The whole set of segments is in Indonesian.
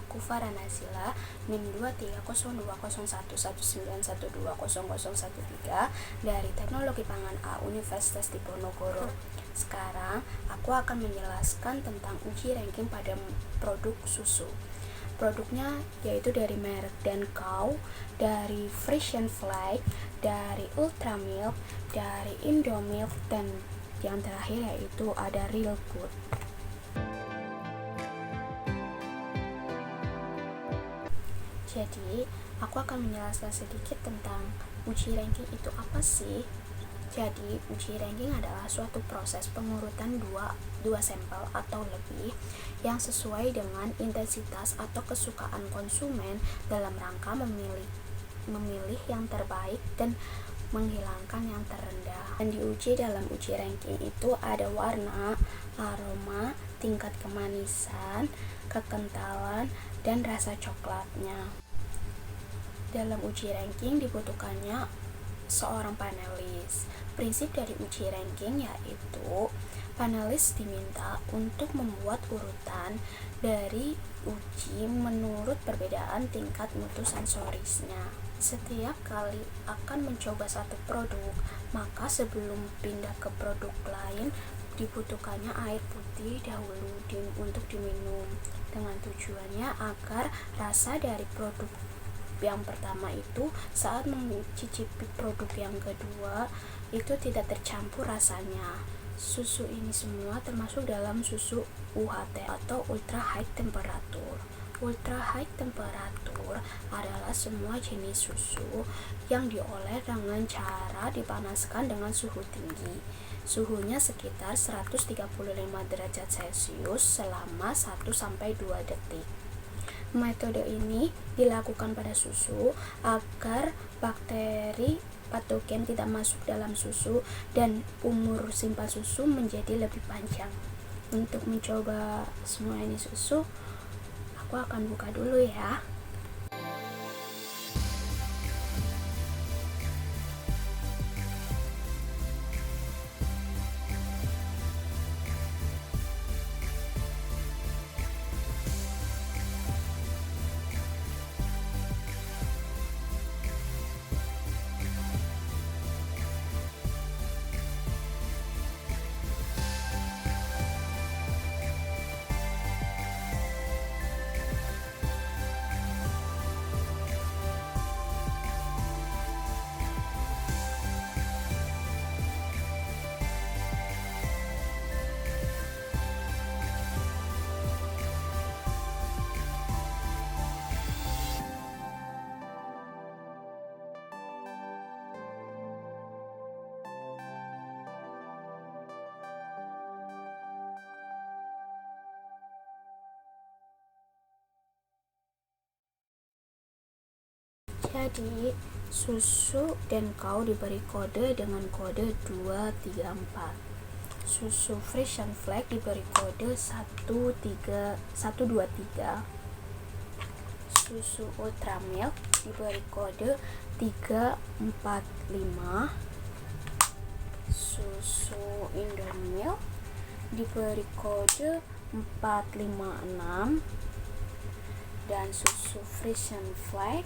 aku Farah Nazila, NIM 23020119191200013 dari Teknologi Pangan A Universitas Diponegoro. Sekarang aku akan menjelaskan tentang uji ranking pada produk susu. Produknya yaitu dari merek Dan Cow, dari Frisian Flag, dari Ultra Milk, dari Indomilk, dan yang terakhir yaitu ada Real Good. Jadi, aku akan menjelaskan sedikit tentang uji ranking itu apa sih. Jadi, uji ranking adalah suatu proses pengurutan dua sampel atau lebih yang sesuai dengan intensitas atau kesukaan konsumen dalam rangka memilih yang terbaik dan menghilangkan yang terendah. Dan diuji dalam uji ranking itu ada warna, aroma, tingkat kemanisan, kekentalan, dan rasa coklatnya. Dalam uji ranking dibutuhkannya seorang panelis. Prinsip dari uji ranking yaitu panelis diminta untuk membuat urutan dari uji menurut perbedaan tingkat mutu sensorisnya. Setiap kali akan mencoba satu produk, maka sebelum pindah ke produk lain dibutuhkannya air putih dahulu untuk diminum, dengan tujuannya agar rasa dari produk yang pertama itu saat mencicipi produk yang kedua itu tidak tercampur rasanya. Susu ini semua termasuk dalam susu UHT atau ultra high temperature. Ultra high temperature adalah semua jenis susu yang diolah dengan cara dipanaskan dengan suhu tinggi. Suhunya sekitar 135 derajat Celcius selama 1-2 detik. Metode ini dilakukan pada susu agar bakteri patogen tidak masuk dalam susu dan umur simpan susu menjadi lebih panjang. Untuk mencoba semua ini susu, aku akan buka dulu ya. Jadi, susu Dan Cow diberi kode dengan kode 234. Susu Frisian Flag diberi kode 123. Susu Ultra Milk diberi kode 345. Susu Indomilk diberi kode 456. Dan susu Frisian Flag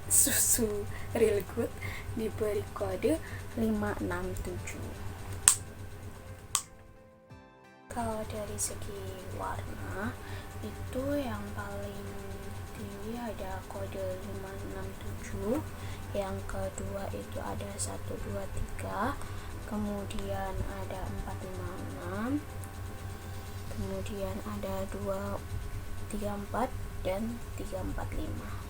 susu Real Good diberi kode 567. Kalau dari segi warna itu yang paling tinggi ada kode 567, yang kedua itu ada 123, kemudian ada 456, kemudian ada 234 dan 345.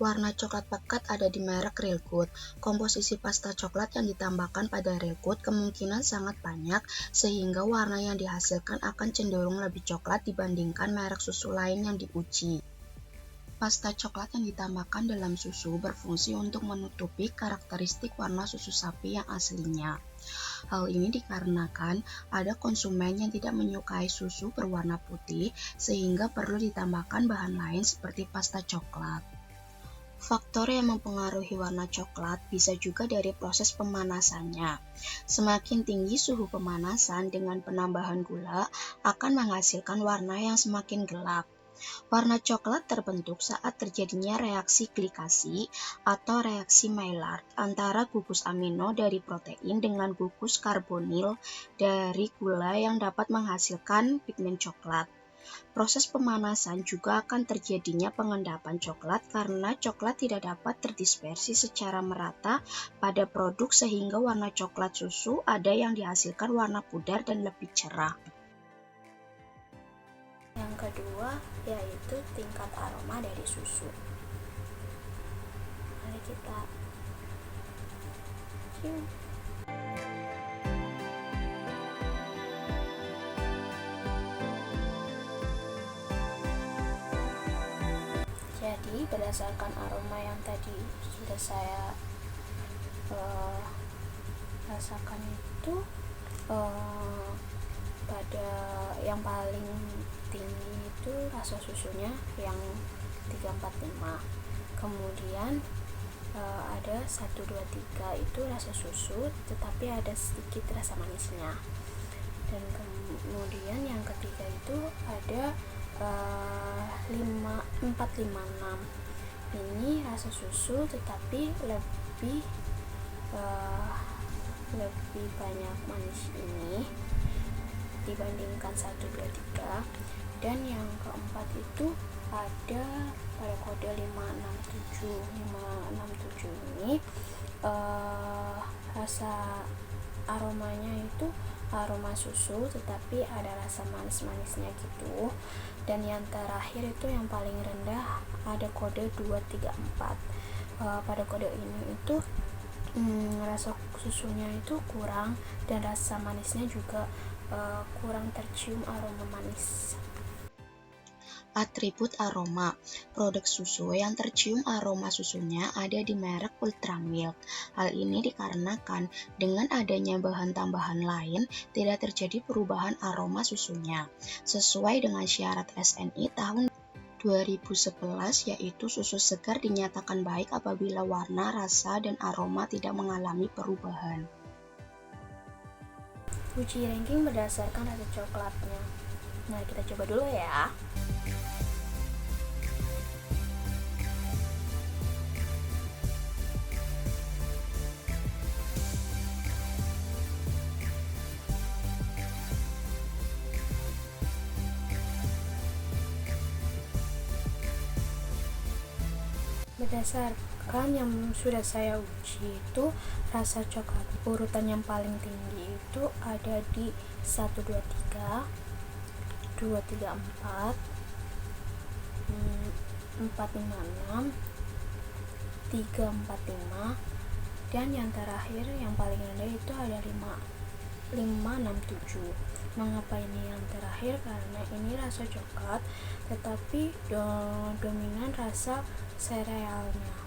Warna coklat pekat ada di merek Real Good. Komposisi pasta coklat yang ditambahkan pada Real Good kemungkinan sangat banyak, sehingga warna yang dihasilkan akan cenderung lebih coklat dibandingkan merek susu lain yang diuji. Pasta coklat yang ditambahkan dalam susu berfungsi untuk menutupi karakteristik warna susu sapi yang aslinya. Hal ini dikarenakan ada konsumen yang tidak menyukai susu berwarna putih, sehingga perlu ditambahkan bahan lain seperti pasta coklat. Faktor yang mempengaruhi warna coklat bisa juga dari proses pemanasannya. Semakin tinggi suhu pemanasan dengan penambahan gula akan menghasilkan warna yang semakin gelap. Warna coklat terbentuk saat terjadinya reaksi glikasi atau reaksi Maillard antara gugus amino dari protein dengan gugus karbonil dari gula yang dapat menghasilkan pigmen coklat. Proses pemanasan juga akan terjadinya pengendapan coklat karena coklat tidak dapat terdispersi secara merata pada produk sehingga warna coklat susu ada yang dihasilkan warna pudar dan lebih cerah. Yang kedua yaitu tingkat aroma dari susu. Mari kita cium. Jadi berdasarkan aroma yang tadi sudah saya rasakan itu pada yang paling tinggi itu rasa susunya yang 345. Kemudian ada 1, 2, 3 itu rasa susu tetapi ada sedikit rasa manisnya. Dan kemudian yang ketiga itu ada 4, 5, 6. Ini rasa susu tetapi lebih banyak manis ini dibandingkan 1, 2, 3. Dan yang keempat itu ada pada kode 567 ini rasa aromanya itu aroma susu tetapi ada rasa manis-manisnya gitu. Dan yang terakhir itu yang paling rendah ada kode 234. Pada kode ini itu rasa susunya itu kurang dan rasa manisnya juga kurang tercium aroma manis. Atribut aroma. Produk susu yang tercium aroma susunya ada di merek Ultramilk. Hal ini dikarenakan dengan adanya bahan tambahan lain tidak terjadi perubahan aroma susunya. Sesuai dengan syarat SNI tahun 2011 yaitu susu segar dinyatakan baik apabila warna, rasa, dan aroma tidak mengalami perubahan. Uji ranking berdasarkan rasa coklatnya. Nah, kita coba dulu ya. Berdasarkan yang sudah saya uji itu rasa coklat urutan yang paling tinggi itu ada di 123, 234, 456, 345, dan yang terakhir yang paling rendah itu ada 567. Mengapa ini yang terakhir? Karena ini rasa coklat tetapi dominan rasa serealnya.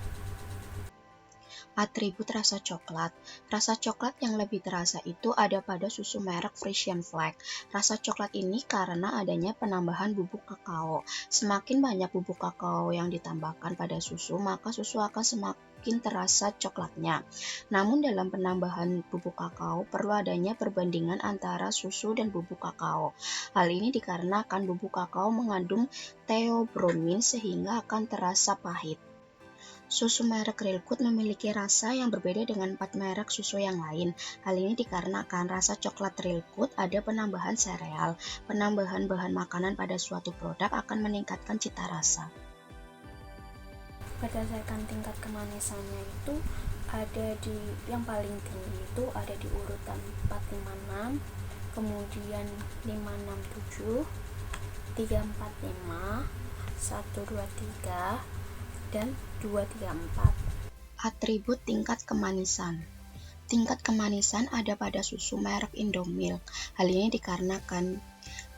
Atribut rasa coklat. Rasa coklat yang lebih terasa itu ada pada susu merek Frisian Flag. Rasa coklat ini karena adanya penambahan bubuk kakao. Semakin banyak bubuk kakao yang ditambahkan pada susu, maka susu akan semakin terasa coklatnya. Namun dalam penambahan bubuk kakao perlu adanya perbandingan antara susu dan bubuk kakao. Hal ini dikarenakan bubuk kakao mengandung theobromine sehingga akan terasa pahit. Susu merek Real Good memiliki rasa yang berbeda dengan 4 merek susu yang lain. Hal ini dikarenakan rasa coklat Real Good ada penambahan sereal. Penambahan bahan makanan pada suatu produk akan meningkatkan cita rasa. Berdasarkan tingkat kemanisannya itu ada di yang paling tinggi itu ada di urutan 456, kemudian 567, 345, 123, dan 234. Atribut tingkat kemanisan. Tingkat kemanisan ada pada susu merek Indomilk. Hal ini dikarenakan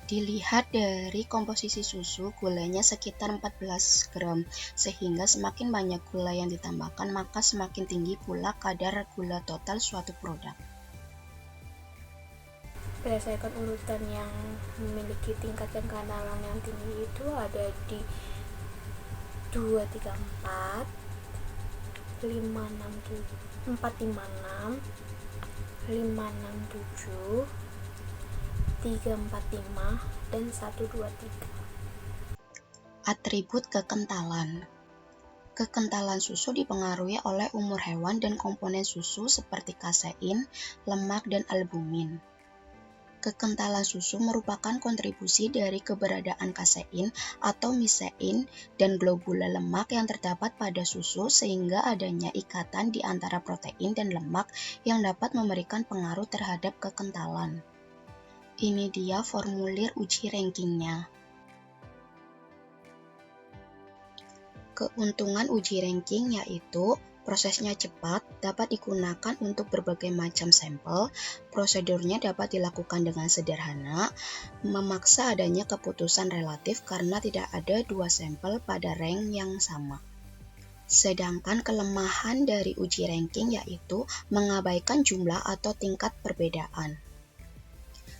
dilihat dari komposisi susu, gulanya sekitar 14 gram, sehingga semakin banyak gula yang ditambahkan, maka semakin tinggi pula kadar gula total suatu produk. Berdasarkan urutan yang memiliki tingkat kekanalan yang tinggi itu ada di 234, 456, 567, 345, dan 123. Atribut kekentalan. Kekentalan susu dipengaruhi oleh umur hewan dan komponen susu seperti kasein, lemak, dan albumin. Kekentalan susu merupakan kontribusi dari keberadaan kasein atau misein dan globula lemak yang terdapat pada susu sehingga adanya ikatan di antara protein dan lemak yang dapat memberikan pengaruh terhadap kekentalan. Ini dia formulir uji rankingnya. Keuntungan uji ranking yaitu prosesnya cepat, dapat digunakan untuk berbagai macam sampel, prosedurnya dapat dilakukan dengan sederhana, memaksa adanya keputusan relatif karena tidak ada dua sampel pada rank yang sama. Sedangkan kelemahan dari uji ranking yaitu mengabaikan jumlah atau tingkat perbedaan.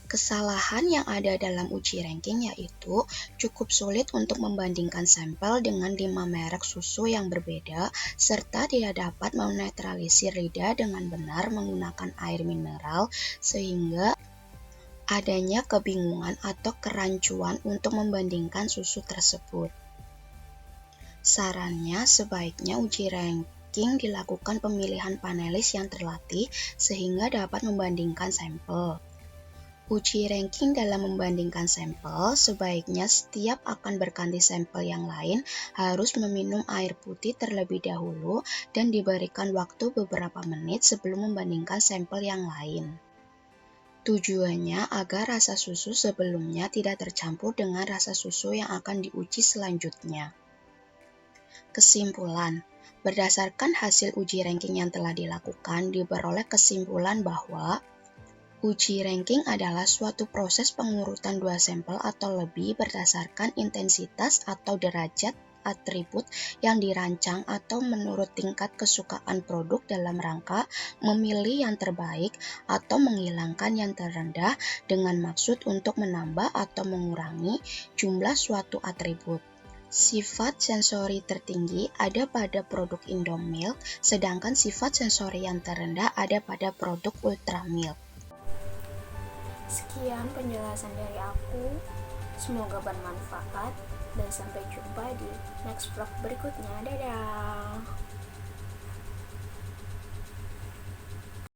Kesalahan yang ada dalam uji ranking yaitu cukup sulit untuk membandingkan sampel dengan 5 merek susu yang berbeda serta tidak dapat menetralisir lidah dengan benar menggunakan air mineral sehingga adanya kebingungan atau kerancuan untuk membandingkan susu tersebut. Sarannya sebaiknya uji ranking dilakukan pemilihan panelis yang terlatih sehingga dapat membandingkan sampel. Uji ranking dalam membandingkan sampel, sebaiknya setiap akan berganti sampel yang lain harus meminum air putih terlebih dahulu dan diberikan waktu beberapa menit sebelum membandingkan sampel yang lain. Tujuannya agar rasa susu sebelumnya tidak tercampur dengan rasa susu yang akan diuji selanjutnya. Kesimpulan. Berdasarkan hasil uji ranking yang telah dilakukan, diperoleh kesimpulan bahwa uji ranking adalah suatu proses pengurutan dua sampel atau lebih berdasarkan intensitas atau derajat atribut yang dirancang atau menurut tingkat kesukaan produk dalam rangka memilih yang terbaik atau menghilangkan yang terendah dengan maksud untuk menambah atau mengurangi jumlah suatu atribut. Sifat sensori tertinggi ada pada produk Indomilk, sedangkan sifat sensori yang terendah ada pada produk Ultramilk. Sekian penjelasan dari aku, semoga bermanfaat dan sampai jumpa di next vlog berikutnya. Dadah.